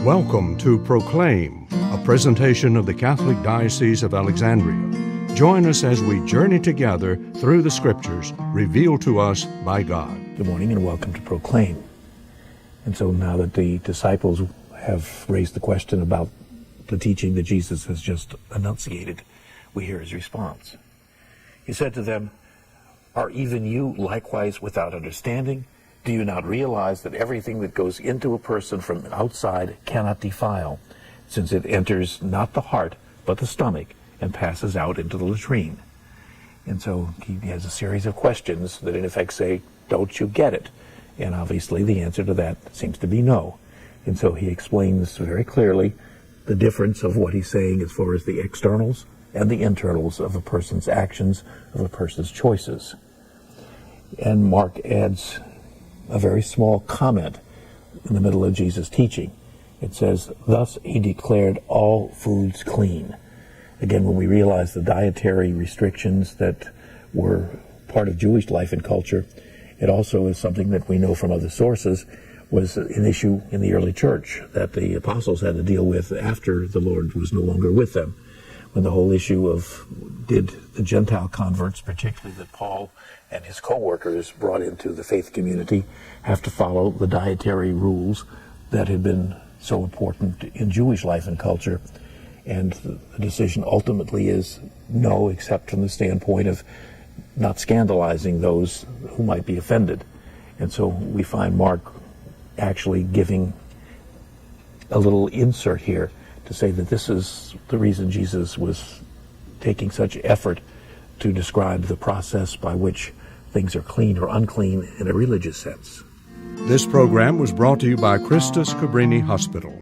Welcome to Proclaim, a presentation of the Catholic Diocese of Alexandria. Join us as we journey together through the Scriptures revealed to us by God. Good morning and welcome to Proclaim. And so now that the disciples have raised the question about the teaching that Jesus has just enunciated, we hear his response. He said to them, "Are even you likewise without understanding? Do you not realize that everything that goes into a person from outside cannot defile, since it enters not the heart, but the stomach, and passes out into the latrine?" And so he has a series of questions that in effect say, don't you get it? And obviously the answer to that seems to be no. And so he explains very clearly the difference of what he's saying as far as the externals and the internals of a person's actions, of a person's choices. And Mark adds a very small comment in the middle of Jesus' teaching. It says, "Thus he declared all foods clean." Again, when we realize the dietary restrictions that were part of Jewish life and culture, it also is something that we know from other sources was an issue in the early church that the apostles had to deal with after the Lord was no longer with them. When the whole issue of did the Gentile converts, particularly that Paul and his co-workers brought into the faith community, have to follow the dietary rules that had been so important in Jewish life and culture. And the decision ultimately is no, except from the standpoint of not scandalizing those who might be offended. And so we find Mark actually giving a little insert here to say that this is the reason Jesus was taking such effort to describe the process by which things are clean or unclean in a religious sense. This program was brought to you by Christus Cabrini Hospital.